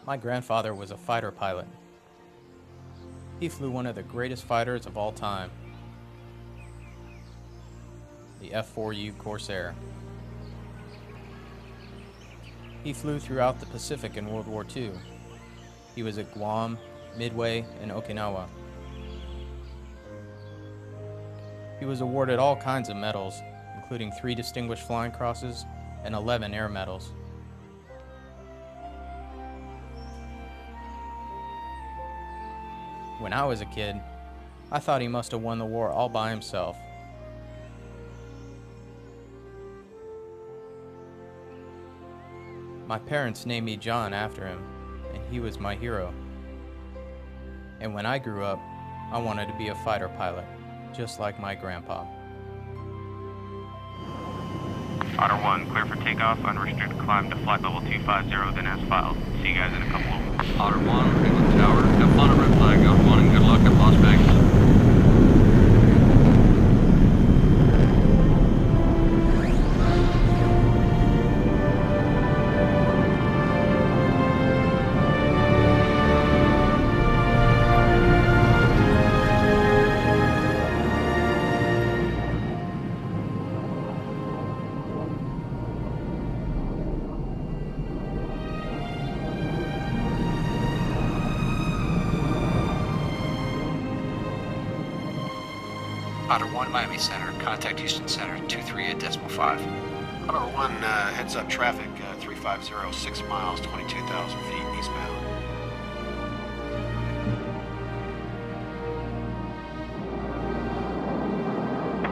My grandfather was a fighter pilot. He flew one of the greatest fighters of all time, the F-4U Corsair. He flew throughout the Pacific in World War II. He was at Guam, Midway, and Okinawa. He was awarded all kinds of medals, including 3 Distinguished Flying Crosses and 11 Air Medals. When I was a kid, I thought he must have won the war all by himself. My parents named me John after him, and he was my hero. And when I grew up, I wanted to be a fighter pilot, just like my grandpa. Otter 1, clear for takeoff, unrestricted climb to flight level 250, then as filed. See you guys in a couple of minutes. Otter 1, England Tower, have fun at Red Flag, Otter 1, and good luck at Las Vegas. Otter 1, Miami Center. Contact Houston Center, 238.5. Otter 1, heads up traffic, 350, 6 miles, 22,000 feet eastbound.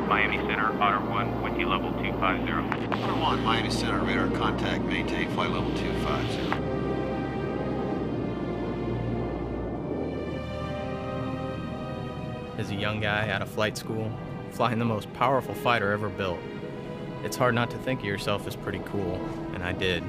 Miami Center, Otter 1, with you level 250. Otter 1, Miami Center, radar contact, maintain flight level 250. As a young guy out of flight school, flying the most powerful fighter ever built, it's hard not to think of yourself as pretty cool, and I did.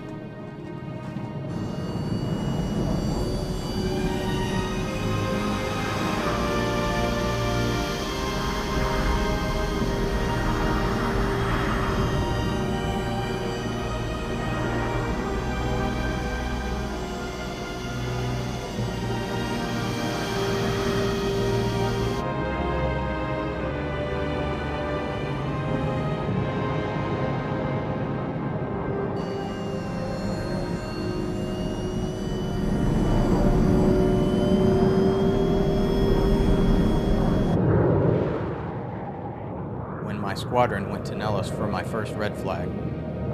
My squadron went to Nellis for my first red flag.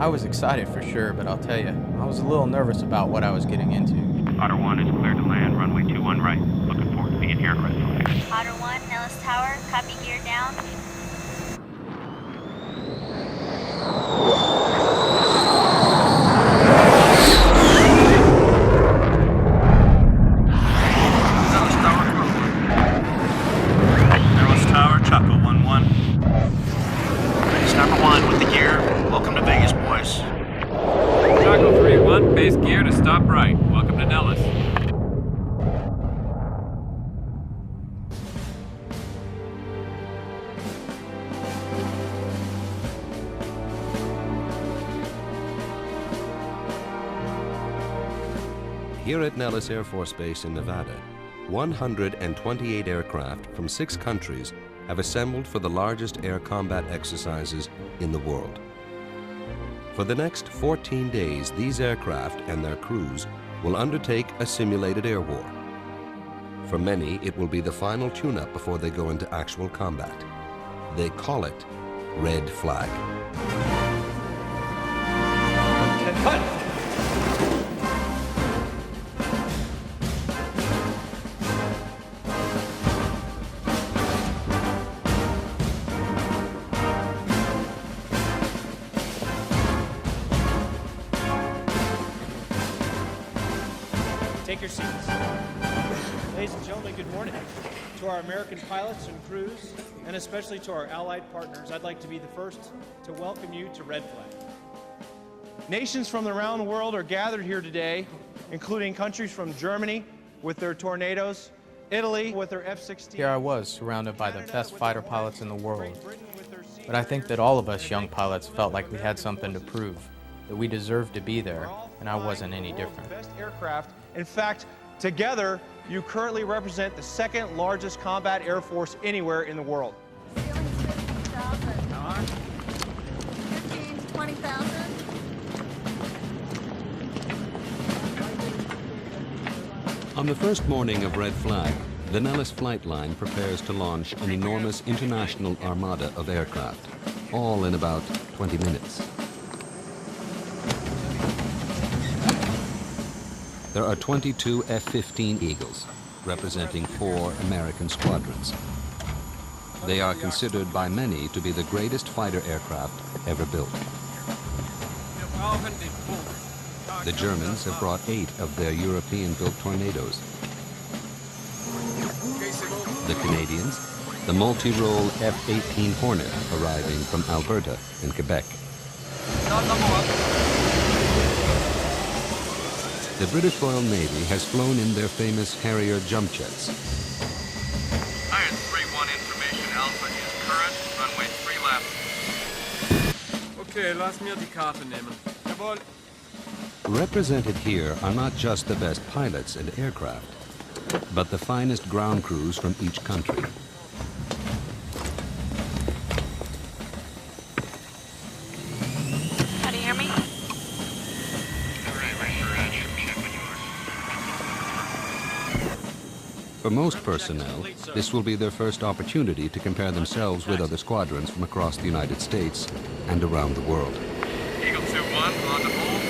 I was excited for sure, but I'll tell you, I was a little nervous about what I was getting into. Otter 1 is cleared to land, runway 21 right. Looking forward to being here at red flag. Otter 1, Nellis Tower, copy gear down. Nellis Tower, Chaco 1-1. Number 1 with the gear. Welcome to Vegas, boys. Chaco 3-1, base gear to stop right. Welcome to Nellis. Here at Nellis Air Force Base in Nevada, 128 aircraft from 6 countries have assembled for the largest air combat exercises in the world. For the next 14 days, these aircraft and their crews will undertake a simulated air war. For many, it will be the final tune-up before they go into actual combat. They call it Red Flag. Cut! Take your seats. Ladies and gentlemen, good morning. To our American pilots and crews, and especially to our allied partners, I'd like to be the first to welcome you to Red Flag. Nations from around the world are gathered here today, including countries from Germany with their Tornadoes, Italy with their F-16. Here I was, surrounded by the best fighter pilots in the world. But I think that all of us young pilots felt like we had something to prove, that we deserved to be there, and I wasn't any different. Best aircraft In fact, together, you currently represent the second largest combat air force anywhere in the world. Ceiling's 50,000. 15, 20,000. On the first morning of Red Flag, the Nellis flight line prepares to launch an enormous international armada of aircraft, all in about 20 minutes. There are 22 F-15 Eagles, representing 4 American squadrons. They are considered by many to be the greatest fighter aircraft ever built. The Germans have brought 8 of their European-built Tornadoes. The Canadians, the multi-role F-18 Hornet arriving from Alberta in Quebec. The British Royal Navy has flown in their famous Harrier jump jets. Iron 3-1 information Alpha is current, runway 3 left. Okay, lass mir die Karte nehmen. Jawohl. Represented here are not just the best pilots and aircraft, but the finest ground crews from each country. How do you hear me? For most personnel, this will be their first opportunity to compare themselves with other squadrons from across the United States and around the world. Eagle 2-1, on the hold.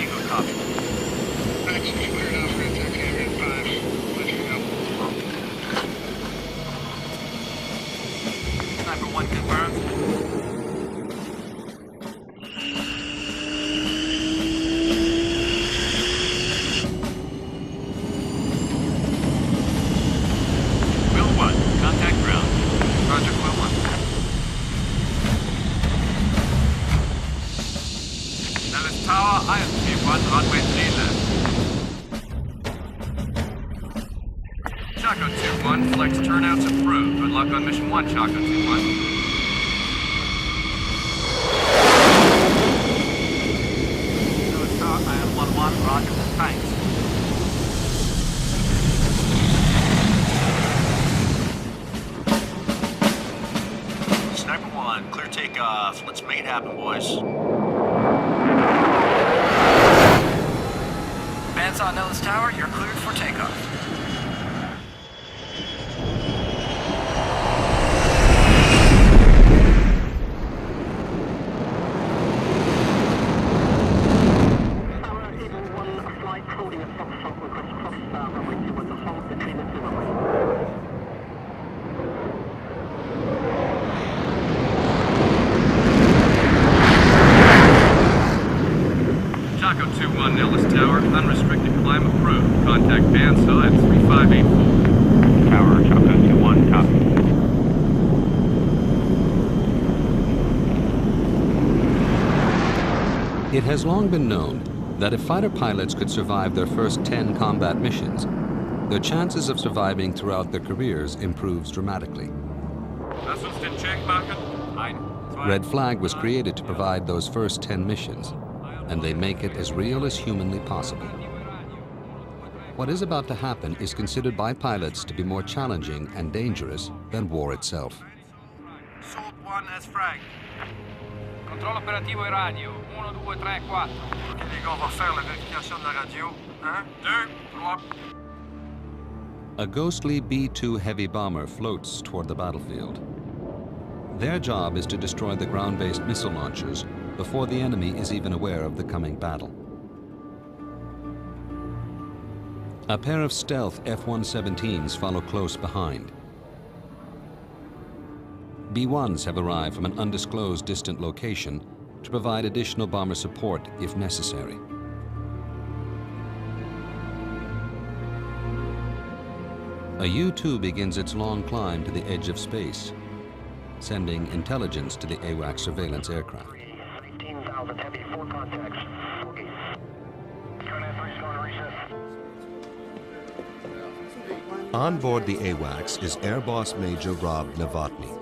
Eagle copy. Sniper 1 confirmed. Will 1, contact ground. Roger, Will 1. Nellis Tower, Iron 3-1, runway 3 left. Chaco 2-1, flex turnouts approved. Good luck on mission 1, Chaco 2-1. Nellis Tower, Iron 1-1, roger, thanks. Sniper 1, clear takeoff. Let's make it happen, boys. Bandsaw Nellis Tower, you're cleared for takeoff. Chaco 2-1, Nellis Tower, unrestricted climb approved. Contact bandsaw at 3584. Tower, Chaco 2-1, copy. It has long been known that if fighter pilots could survive their first 10 combat missions, their chances of surviving throughout their careers improves dramatically. Lass uns den Check machen. Ein, zwei, Red Flag was created to provide those first 10 missions, and they make it as real as humanly possible. What is about to happen is considered by pilots to be more challenging and dangerous than war itself. Salt 1 as frag. Controllo operativo e radio. 1, 2, 3, 4. Ok, les gars, on va faire la vérification de la radio. 1, 2, 3. A ghostly B-2 heavy bomber floats toward the battlefield. Their job is to destroy the ground-based missile launchers before the enemy is even aware of the coming battle. A pair of stealth F-117s follow close behind. B-1s have arrived from an undisclosed distant location to provide additional bomber support if necessary. A U-2 begins its long climb to the edge of space, sending intelligence to the AWACS surveillance aircraft. 18,000 heavy, 4 contacts. Okay. On board the AWACS is Air Boss Major Rob Novotny.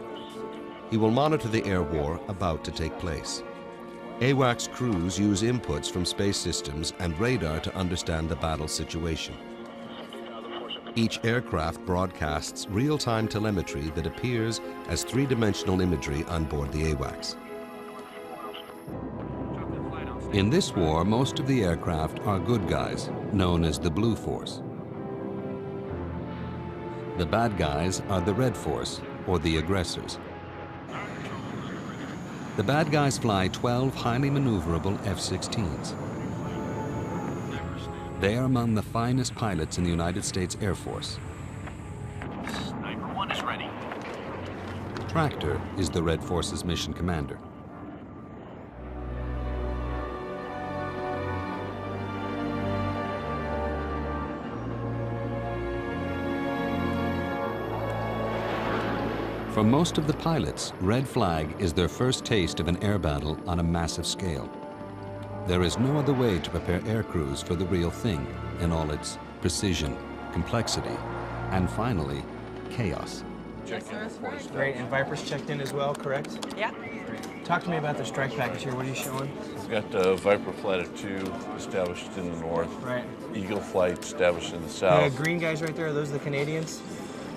He will monitor the air war about to take place. AWACS crews use inputs from space systems and radar to understand the battle situation. Each aircraft broadcasts real-time telemetry that appears as three-dimensional imagery on board the AWACS. In this war, most of the aircraft are good guys, known as the Blue Force. The bad guys are the Red Force, or the aggressors. The bad guys fly 12 highly maneuverable F-16s. They are among the finest pilots in the United States Air Force. Sniper 1 is ready. Tractor is the Red Force's mission commander. For most of the pilots, red flag is their first taste of an air battle on a massive scale. There is no other way to prepare air crews for the real thing in all its precision, complexity, and finally, chaos. Great, and Viper's checked in as well, correct? Yeah. Talk to me about the strike package here. What are you showing? We've got the Viper Flight of 2 established in the north. Right. Eagle Flight established in the south. The green guys right there, are those the Canadians?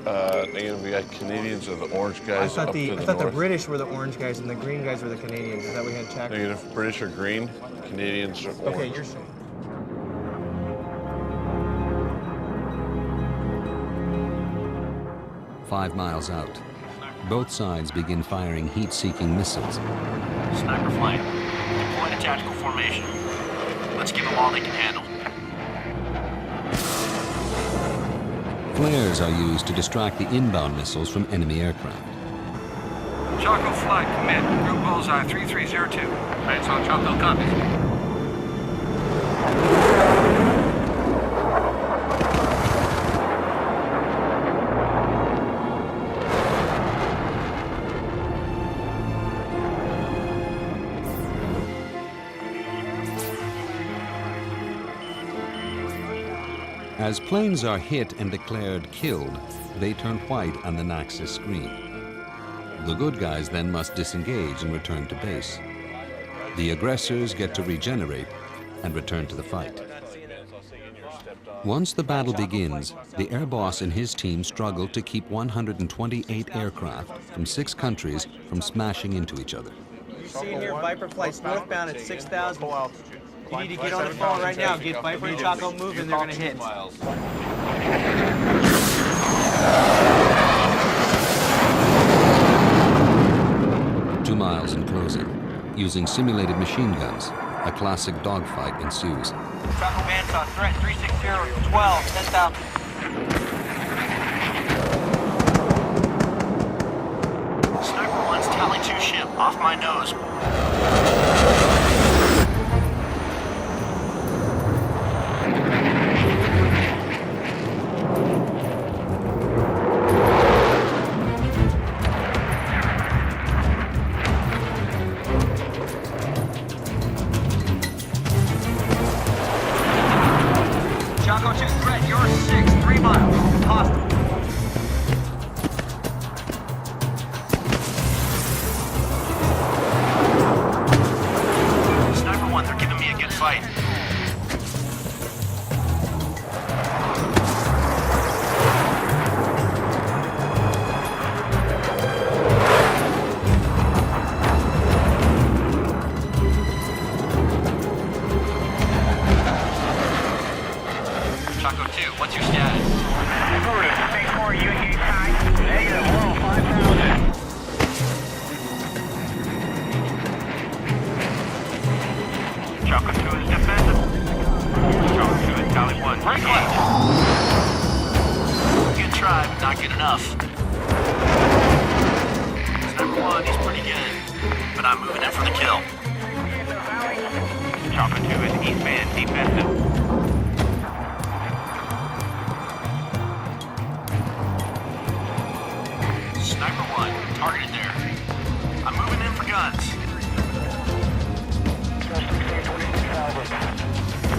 Again, we got Canadians or the orange guys up to the north. I thought the British were the orange guys and the green guys were the Canadians. Is that we had checked? Negative. British are green, Canadians are orange. Okay, you're saying. "5 miles out, both sides begin firing heat-seeking missiles. Sniper flight. Deploy to tactical formation. Let's give them all they can handle. Flares are used to distract the inbound missiles from enemy aircraft. Chaco flight, commit. Group bullseye 3302. Lights on Chaco, copies. As planes are hit and declared killed, they turn white on the Naxos screen. The good guys then must disengage and return to base. The aggressors get to regenerate and return to the fight. Once the battle begins, the air boss and his team struggle to keep 128 aircraft from 6 countries from smashing into each other. You see here Viper flights northbound at 6,000. You need to get on the phone right now. Get Viper and Chaco moving. They're going to hit. 2 miles in closing. Using simulated machine guns, a classic dogfight ensues. Chaco Bandsaw, threat 360, 12, 10,000. Sniper 1's Tally 2 ship, off my nose. Chaco 2 threat, you're 6, 3 miles. Hostile. Sniper 1, they're giving me a good fight. Chaco 2, what's your status? Big 4, you engage high. Negative, low, 5,000. Chaco 2 is defensive. Chaco 2 is Tally 1. Break left. Good try, but not good enough. Sniper 1, he's pretty good, but I'm moving in for the kill. Chaco 2 is eastbound defensive. Sniper 1, targeted there. I'm moving in for guns.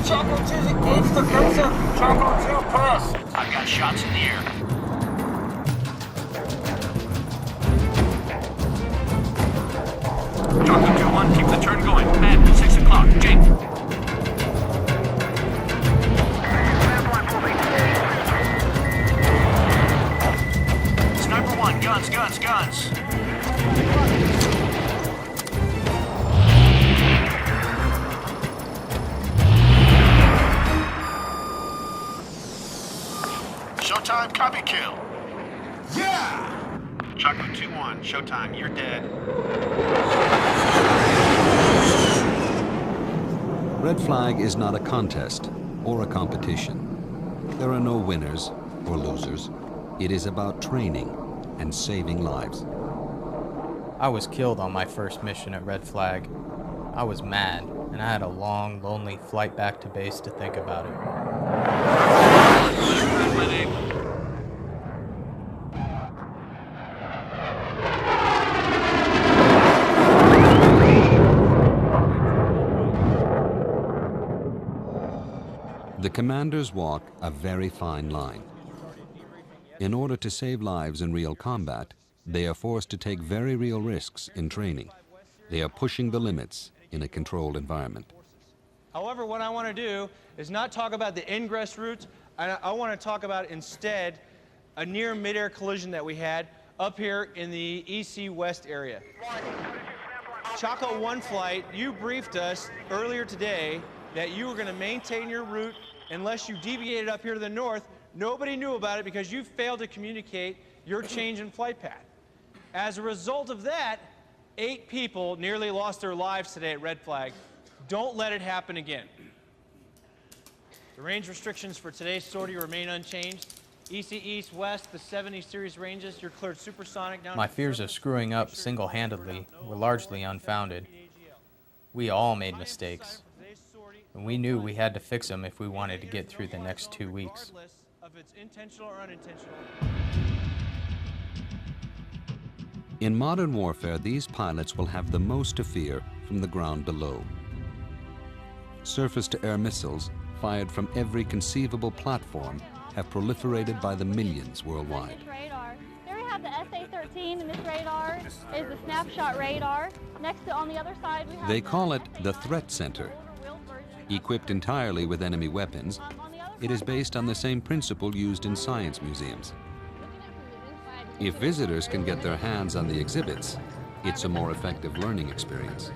Chaco 2's engaged defensive. Chaco 2 press. I've got shots in the air. Chaco 2-1, keep the turn going. Command. Copy kill. Yeah! Choco 2-1, showtime, you're dead. Red Flag is not a contest or a competition. There are no winners or losers. It is about training and saving lives. I was killed on my first mission at Red Flag. I was mad, and I had a long, lonely flight back to base to think about it. The commanders walk a very fine line. In order to save lives in real combat, they are forced to take very real risks in training. They are pushing the limits in a controlled environment. However, what I want to do is not talk about the ingress routes. I want to talk about instead a near mid-air collision that we had up here in the EC West area. Choco 1 flight, you briefed us earlier today that you were going to maintain your route unless you deviated up here to the north. Nobody knew about it because you failed to communicate your change in flight path. As a result of that, 8 people nearly lost their lives today at Red Flag. Don't let it happen again. The range restrictions for today's sortie remain unchanged. EC East West, the 70 series ranges, you're cleared supersonic down. My fears of screwing up single-handedly were largely unfounded. We all made mistakes, and we knew we had to fix them if we wanted to get through the next 2 weeks. Of its intentional or unintentional. In modern warfare, these pilots will have the most to fear from the ground below. Surface-to-air missiles, fired from every conceivable platform, have proliferated by the millions worldwide. Here we have the SA-13, and this radar is the snapshot radar. Next to, on the other side, we have They call it the Threat Center. Equipped entirely with enemy weapons, it is based on the same principle used in science museums. If visitors can get their hands on the exhibits, it's a more effective learning experience.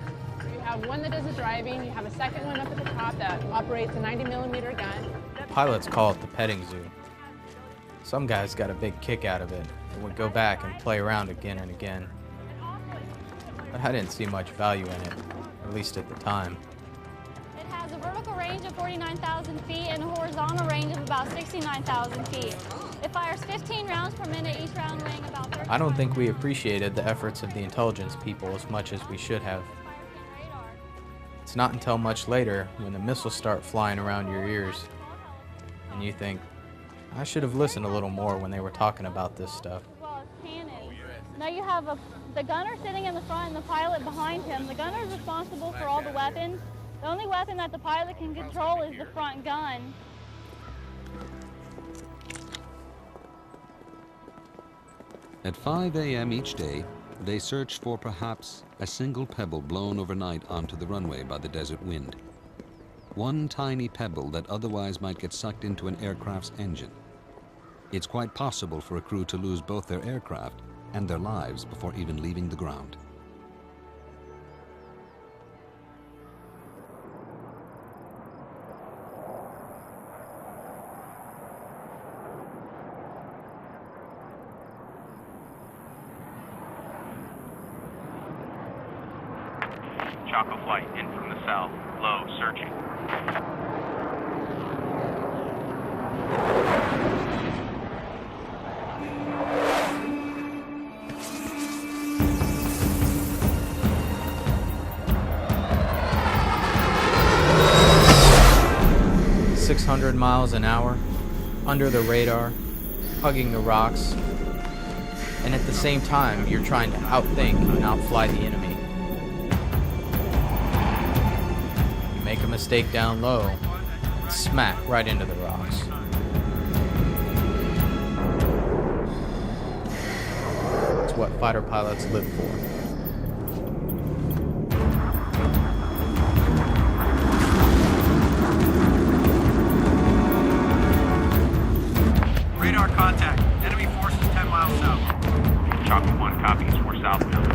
You have one that does the driving, you have a second one up at the top that operates a 90mm gun. Pilots call it the petting zoo. Some guys got a big kick out of it and would go back and play around again and again. But I didn't see much value in it, at least at the time. It has a vertical range of 49,000 feet and a horizontal range of about 69,000 feet. It fires 15 rounds per minute, each round weighing about 30. I don't think we appreciated the efforts of the intelligence people as much as we should have. It's not until much later, when the missiles start flying around your ears, and you think, I should have listened a little more when they were talking about this stuff. Well, it's cannons. Now you have the gunner sitting in the front and the pilot behind him. The gunner is responsible for all the weapons. The only weapon that the pilot can control is the front gun. At 5 a.m. each day, they search for perhaps a single pebble blown overnight onto the runway by the desert wind. One tiny pebble that otherwise might get sucked into an aircraft's engine. It's quite possible for a crew to lose both their aircraft and their lives before even leaving the ground. Choco flight in from the south. Low, searching. "600 miles an hour, under the radar, hugging the rocks, and at the same time, you're trying to outthink and outfly the enemy. Make a mistake down low, smack right into the rocks. It's what fighter pilots live for. Radar contact. Enemy forces 10 miles south. Choco 1 copies. We're southbound.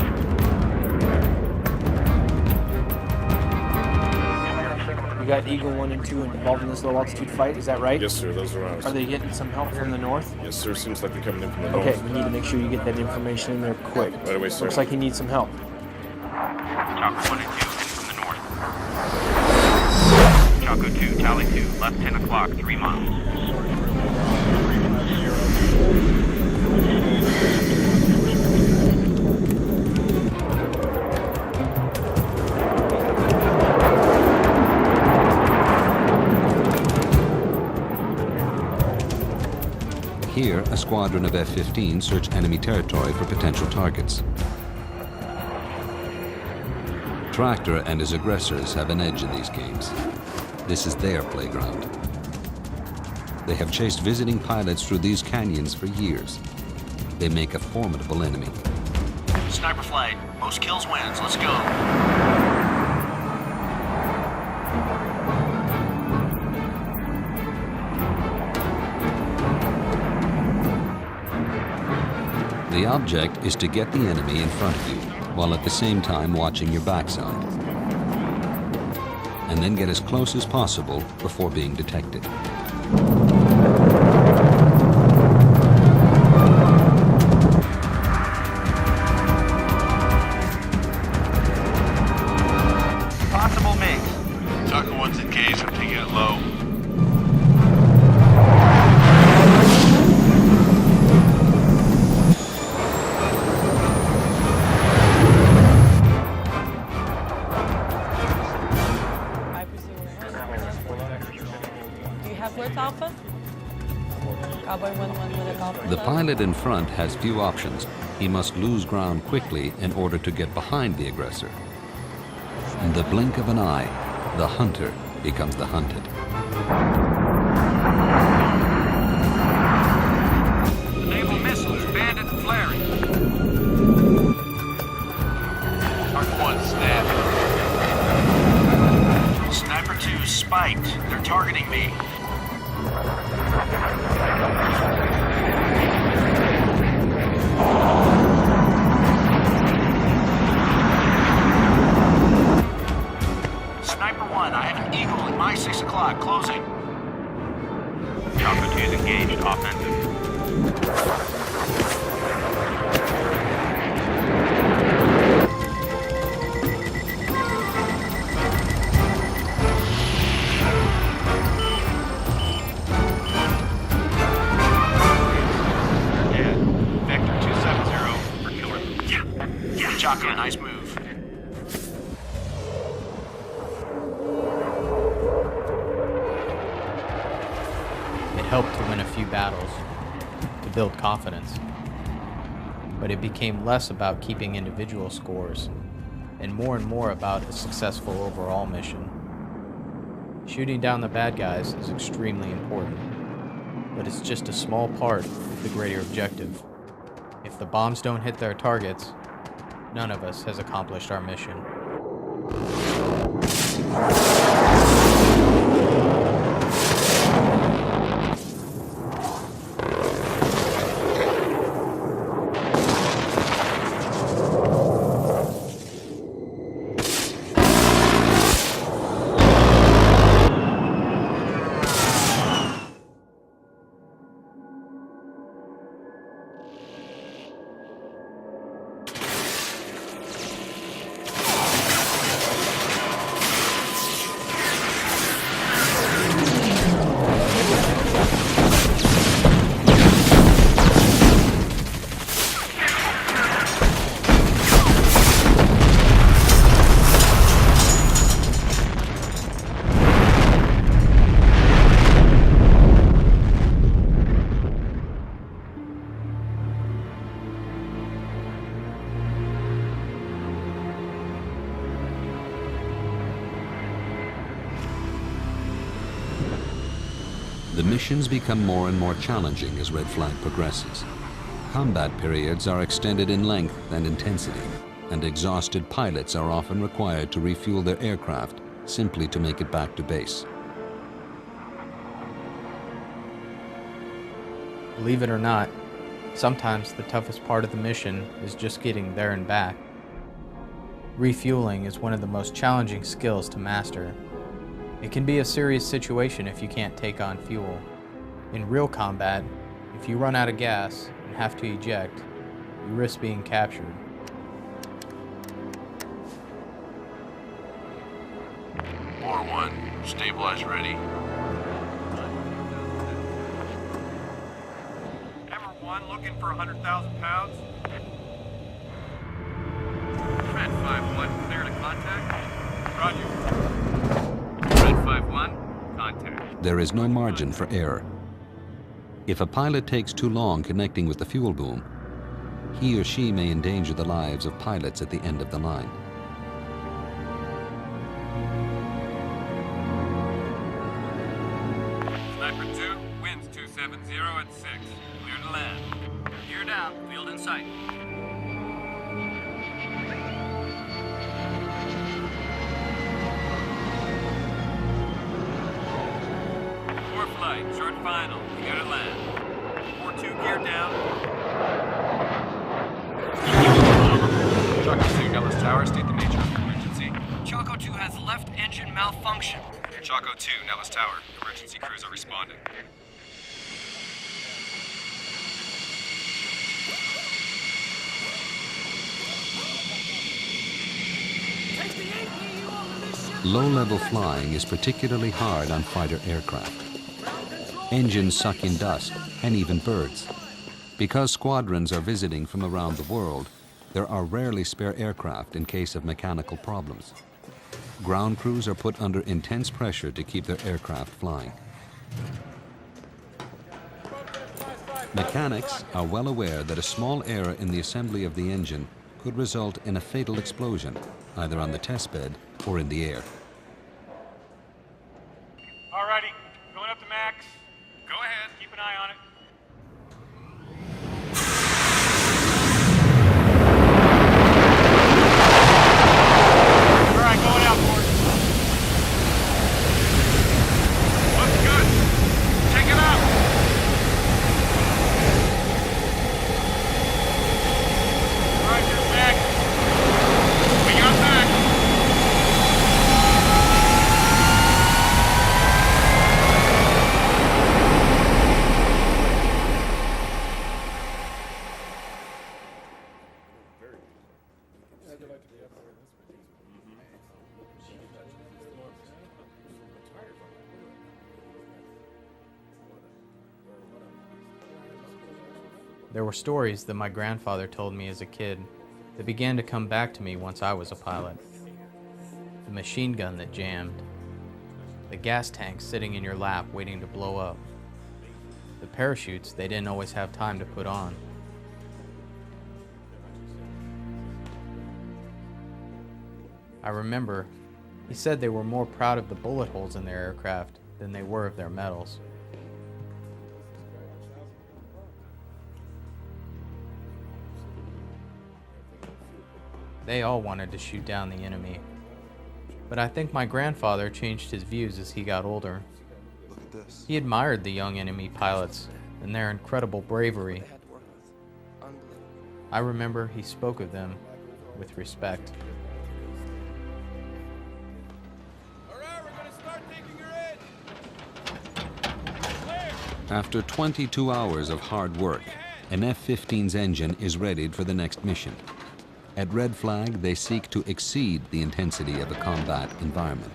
You got Eagle 1 and 2 involved in this low altitude fight, is that right? Yes, sir. Those are ours. Are they getting some help from the north? Yes, sir. Seems like they're coming in from the north. Okay, we need to make sure you get that information in there quick. Right away, sir. Looks like he needs some help. Chaco 1 and 2 in from the north. Chaco 2, Tally 2, left 10 o'clock, 3 miles. Here, a squadron of F-15 search enemy territory for potential targets. Tractor and his aggressors have an edge in these games. This is their playground. They have chased visiting pilots through these canyons for years. They make a formidable enemy. Sniper flight. Most kills wins. Let's go. The object is to get the enemy in front of you, while at the same time watching your backside. And then get as close as possible before being detected. Possible mix. Taco 1's engaged. I'm taking it low. Alpha? Cowboy 1-1 with a golf. The pilot in front has few options. He must lose ground quickly in order to get behind the aggressor. In the blink of an eye, the hunter becomes the hunted. Naval missiles, bandit flaring. Target 1 snapped. Sniper 2 spiked. They're targeting me. Sniper 1, I have an Eagle at my 6 o'clock, closing. Chaco 2 is engaged, offensive. Chaco, nice move. It helped to win a few battles, to build confidence. But it became less about keeping individual scores, and more about a successful overall mission. Shooting down the bad guys is extremely important, but it's just a small part of the greater objective. If the bombs don't hit their targets, none of us has accomplished our mission. The missions become more and more challenging as Red Flag progresses. Combat periods are extended in length and intensity, and exhausted pilots are often required to refuel their aircraft simply to make it back to base. Believe it or not, sometimes the toughest part of the mission is just getting there and back. Refueling is one of the most challenging skills to master, It can be a serious situation if you can't take on fuel. In real combat, if you run out of gas and have to eject, you risk being captured. War 1, stabilize ready. Hammer 1 looking for 100,000 pounds. Red 5-1, clear to contact. Roger. Red 5-1, contact. There is no margin for error. If a pilot takes too long connecting with the fuel boom, he or she may endanger the lives of pilots at the end of the line. Sniper 2, winds 270 at 6. Clear to land. Gear down, field in sight. Four flight, short final, clear to land. 4-2, gear down. Choco 2, Dallas Tower, state the nature of the emergency. Choco 2 has left engine malfunction. Choco 2, Dallas Tower, emergency crews are responding. Low-level flying is particularly hard on fighter aircraft. Engines suck in dust and even birds. Because squadrons are visiting from around the world, there are rarely spare aircraft in case of mechanical problems. Ground crews are put under intense pressure to keep their aircraft flying. Mechanics are well aware that a small error in the assembly of the engine could result in a fatal explosion, either on the test bed or in the air. Alrighty, going up to max. Go ahead, keep an eye on it. Alright, going out, board. Looks good. Take it out. Alright, you're back. We got back. There were stories that my grandfather told me as a kid that began to come back to me once I was a pilot. The machine gun that jammed. The gas tank sitting in your lap waiting to blow up. The parachutes they didn't always have time to put on. I remember he said they were more proud of the bullet holes in their aircraft than they were of their medals. They all wanted to shoot down the enemy. But I think my grandfather changed his views as he got older. Look at this. He admired the young enemy pilots and their incredible bravery. I remember he spoke of them with respect. After 22 hours of hard work, an F-15's engine is readied for the next mission. At Red Flag, they seek to exceed the intensity of a combat environment,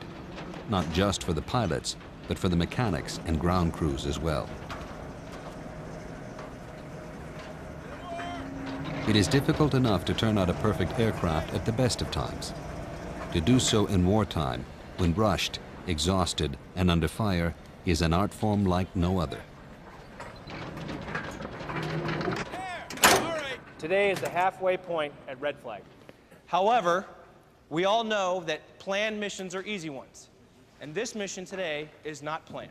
not just for the pilots, but for the mechanics and ground crews as well. It is difficult enough to turn out a perfect aircraft at the best of times. To do so in wartime, when rushed, exhausted, and under fire, is an art form like no other. Today is the halfway point at Red Flag. However, we all know that planned missions are easy ones. And this mission today is not planned.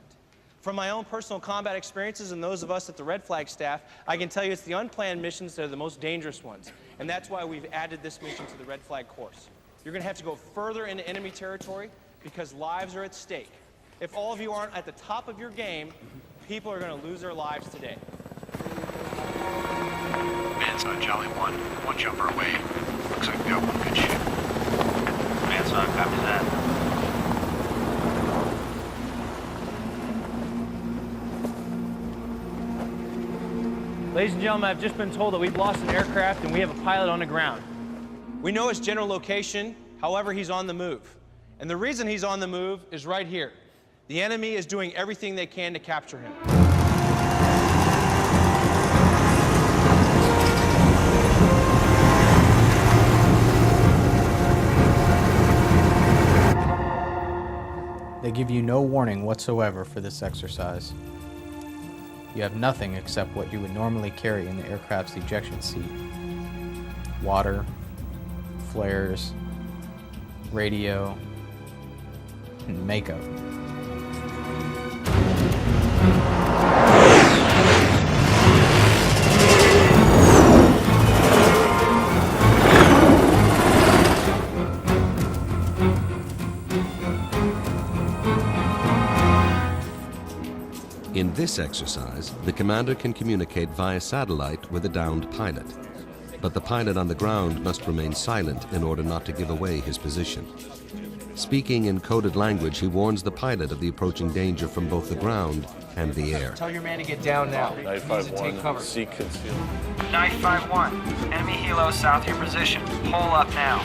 From my own personal combat experiences and those of us at the Red Flag staff, I can tell you it's the unplanned missions that are the most dangerous ones. And that's why we've added this mission to the Red Flag course. You're going to have to go further into enemy territory because lives are at stake. If all of you aren't at the top of your game, people are going to lose their lives today. Man's on Jolly 1 jumper away. Looks like we got one good ship. Man's on, copy that. Ladies and gentlemen, I've just been told that we've lost an aircraft and we have a pilot on the ground. We know his general location, however, he's on the move. And the reason he's on the move is right here. The enemy is doing everything they can to capture him. They give you no warning whatsoever for this exercise. You have nothing except what you would normally carry in the aircraft's ejection seat. Water, flares, radio, and makeup. In this exercise, the commander can communicate via satellite with a downed pilot. But the pilot on the ground must remain silent in order not to give away his position. Speaking in coded language, he warns the pilot of the approaching danger from both the ground and the air. Tell your man to get down now. 951, seek conceal. 951, enemy helo south of your position. Hole up now.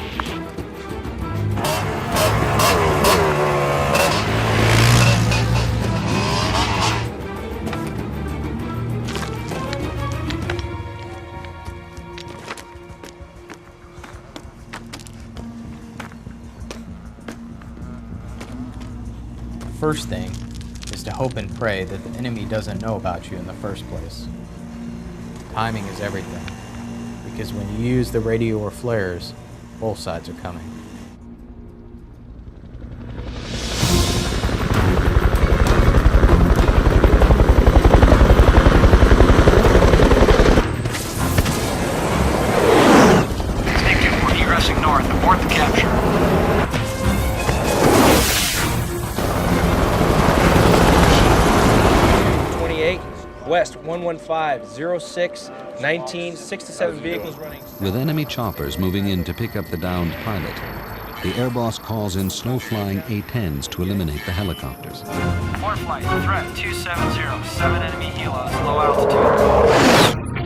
First thing is to hope and pray that the enemy doesn't know about you in the first place. Timing is everything, because when you use the radio or flares, both sides are coming. Snake 2-4 egressing north, abort the capture. West 115, 06, 19, 6 to 7 vehicles running. With enemy choppers moving in to pick up the downed pilot, the air boss calls in slow-flying A-10s to eliminate the helicopters. Abort flight, threat 270, 7 enemy helos, low altitude.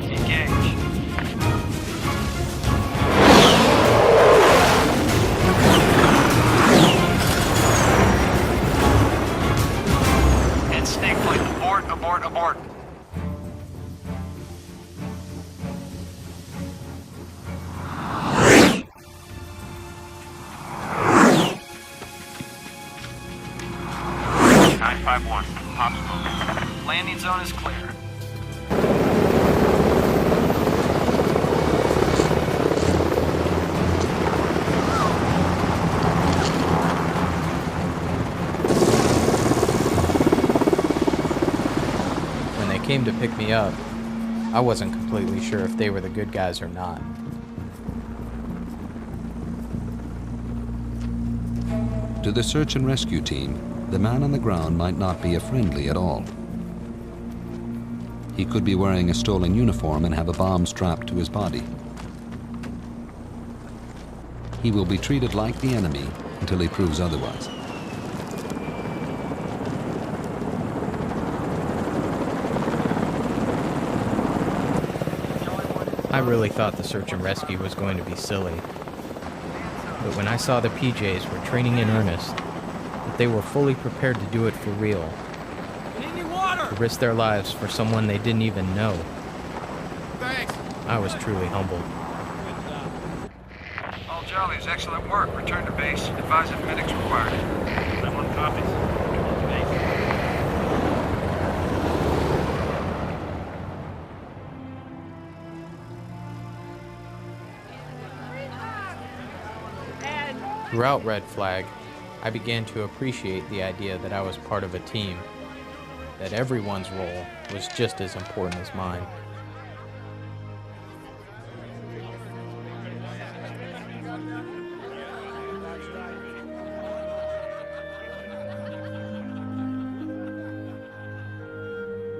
Engage. And snake flight, abort, abort, abort. Landing zone is clear. When they came to pick me up, I wasn't completely sure if they were the good guys or not. To the search and rescue team, the man on the ground might not be a friendly at all. He could be wearing a stolen uniform and have a bomb strapped to his body. He will be treated like the enemy until he proves otherwise. I really thought the search and rescue was going to be silly. But when I saw the PJs were training in earnest, that they were fully prepared to do it for real, to risk their lives for someone they didn't even know, Thanks. I was truly humbled. All Charlies, excellent work. Return to base. Advise if medics required. Everyone copies. Throughout Red Flag, I began to appreciate the idea that I was part of a team, that everyone's role was just as important as mine.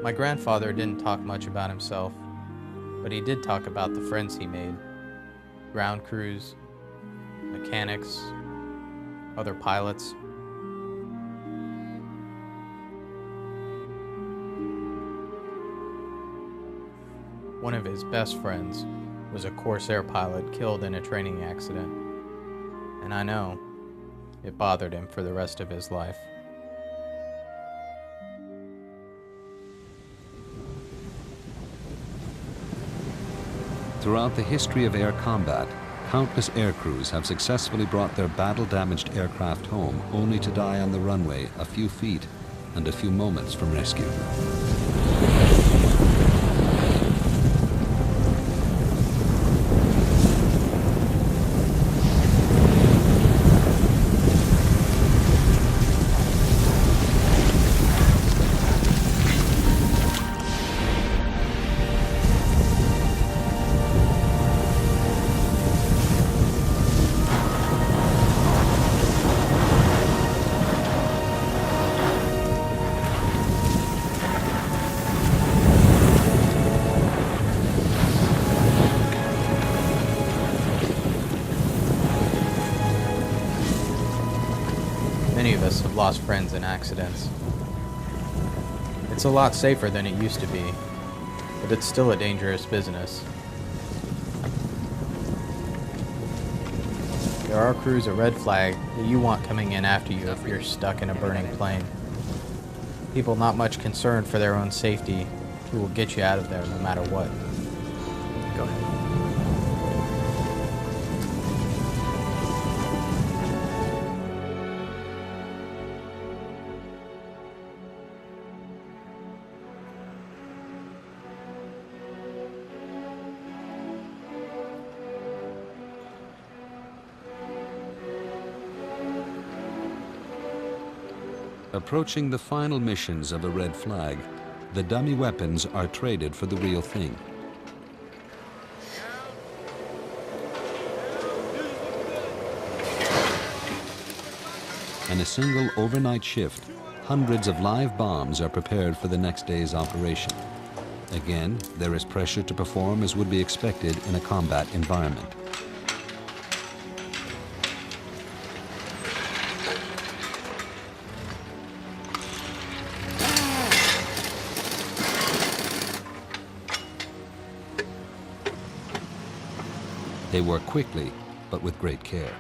My grandfather didn't talk much about himself, but he did talk about the friends he made. Ground crews, mechanics, other pilots. One of his best friends was a Corsair pilot killed in a training accident, and I know it bothered him for the rest of his life. Throughout the history of air combat, countless air crews have successfully brought their battle-damaged aircraft home, only to die on the runway a few feet and a few moments from rescue. Many of us have lost friends in accidents. It's a lot safer than it used to be, but it's still a dangerous business. There are crews at Red Flag that you want coming in after you if you're stuck in a burning plane. People not much concerned for their own safety who will get you out of there no matter what. Go ahead. Approaching the final missions of a Red Flag, the dummy weapons are traded for the real thing. In a single overnight shift, hundreds of live bombs are prepared for the next day's operation. Again, there is pressure to perform as would be expected in a combat environment. They work quickly, but with great care.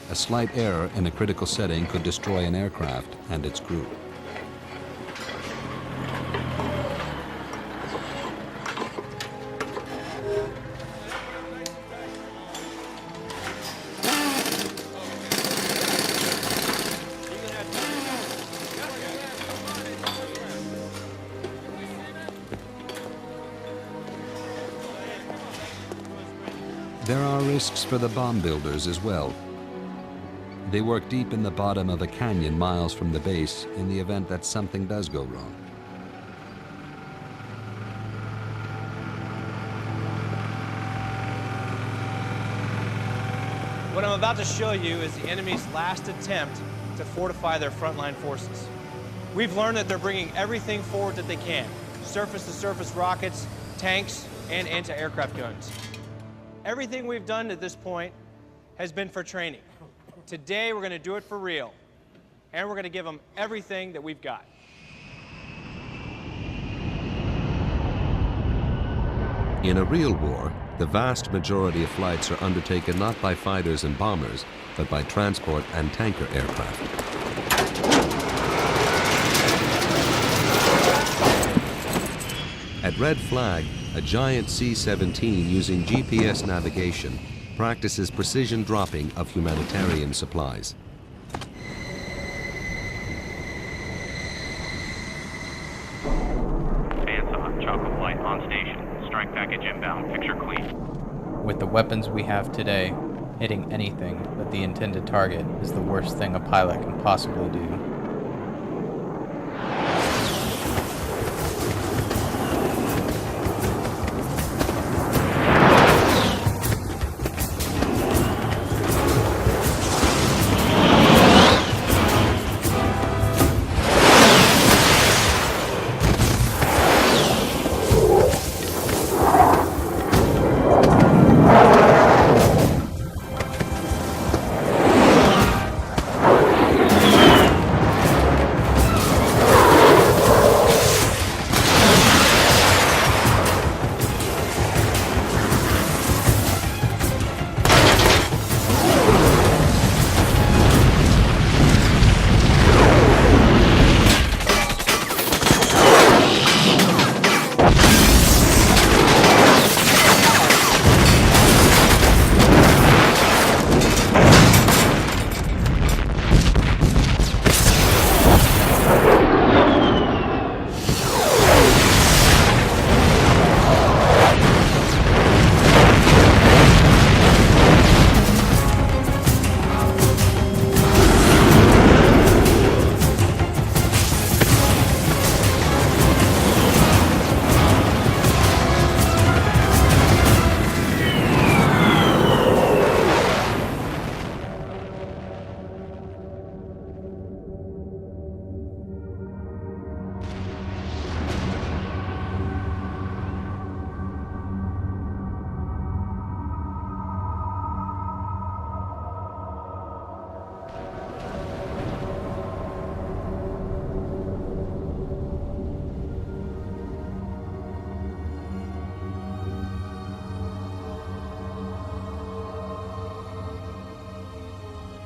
A slight error in a critical setting could destroy an aircraft and its crew. There are risks for the bomb builders as well. They work deep in the bottom of a canyon miles from the base in the event that something does go wrong. What I'm about to show you is the enemy's last attempt to fortify their frontline forces. We've learned that they're bringing everything forward that they can. Surface-to-surface rockets, tanks, and anti-aircraft guns. Everything we've done at this point has been for training. Today, we're going to do it for real. And we're going to give them everything that we've got. In a real war, the vast majority of flights are undertaken not by fighters and bombers, but by transport and tanker aircraft. At Red Flag, a giant C-17 using GPS navigation practices precision dropping of humanitarian supplies. Bandsaw, Chocolate Flight on station. Strike package inbound. Picture clean. With the weapons we have today, hitting anything but the intended target is the worst thing a pilot can possibly do.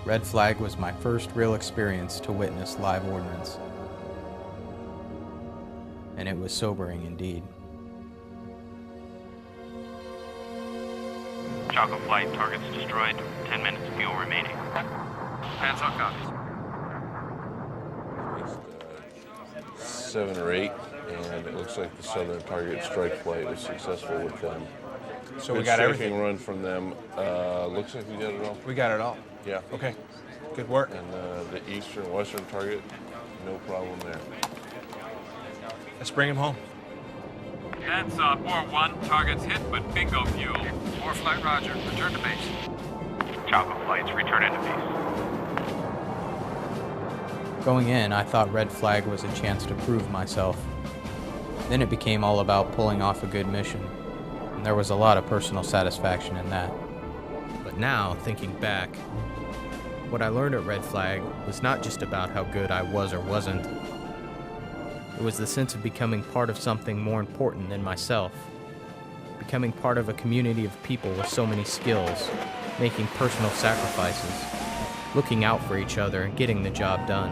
Red Flag was my first real experience to witness live ordnance, and it was sobering indeed. Choco flight, targets destroyed, 10 minutes fuel remaining. Hands on copies. 7 or 8, and it looks like the southern target strike flight was successful with them. So Good we got striking everything. run from them. Looks like we got it all. We got it all. Yeah. Okay. Good work. And the eastern, western target, no problem there. Let's bring him home. Hands up, War 1. Targets hit, but bingo fuel. War flight, roger. Return to base. Choco flights, return into base. Going in, I thought Red Flag was a chance to prove myself. Then it became all about pulling off a good mission, and there was a lot of personal satisfaction in that. But now, thinking back, what I learned at Red Flag was not just about how good I was or wasn't. It was the sense of becoming part of something more important than myself. Becoming part of a community of people with so many skills, making personal sacrifices, looking out for each other and getting the job done.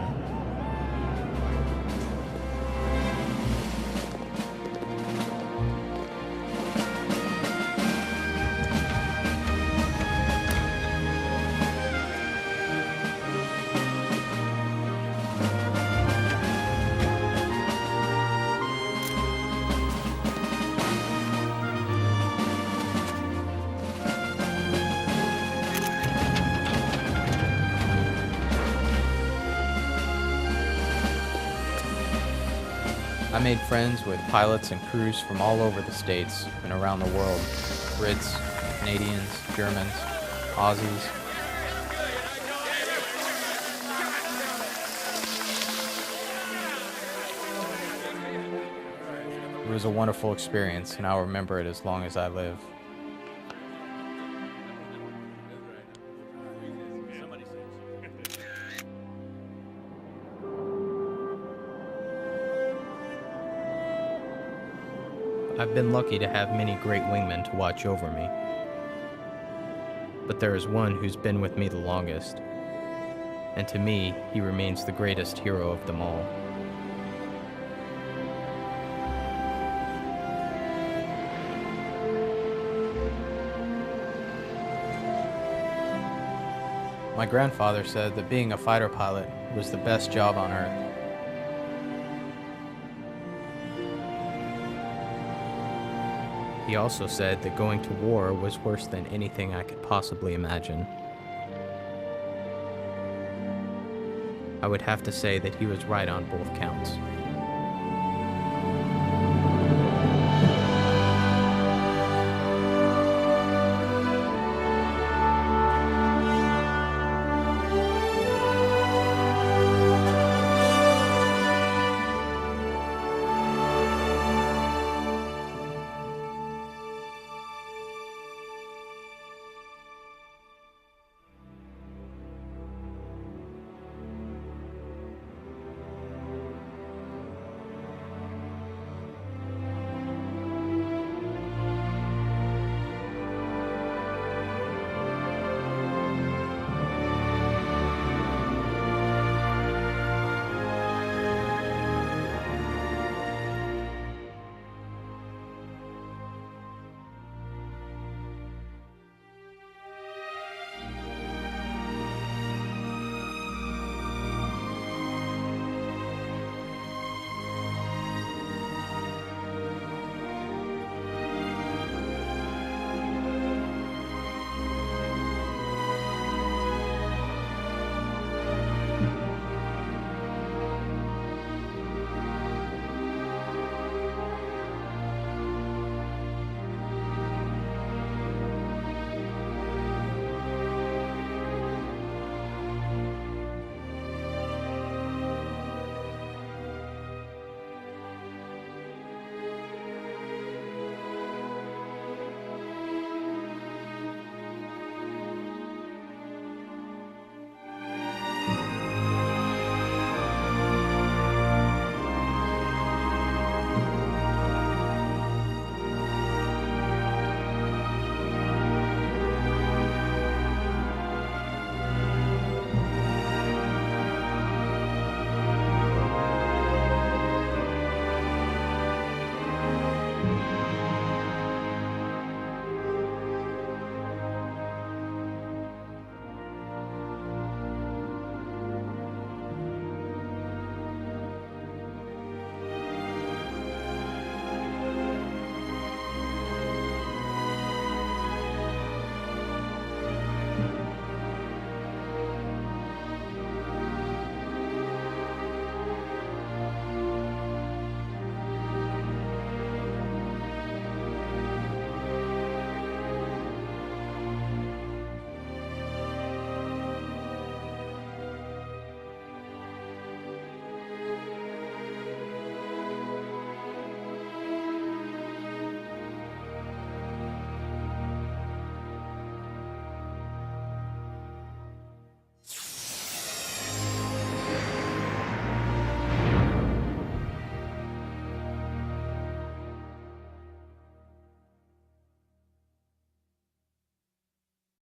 I made friends with pilots and crews from all over the states and around the world. Brits, Canadians, Germans, Aussies. It was a wonderful experience, and I'll remember it as long as I live. I've been lucky to have many great wingmen to watch over me, but there is one who's been with me the longest, and to me, he remains the greatest hero of them all. My grandfather said that being a fighter pilot was the best job on earth. He also said that going to war was worse than anything I could possibly imagine. I would have to say that he was right on both counts.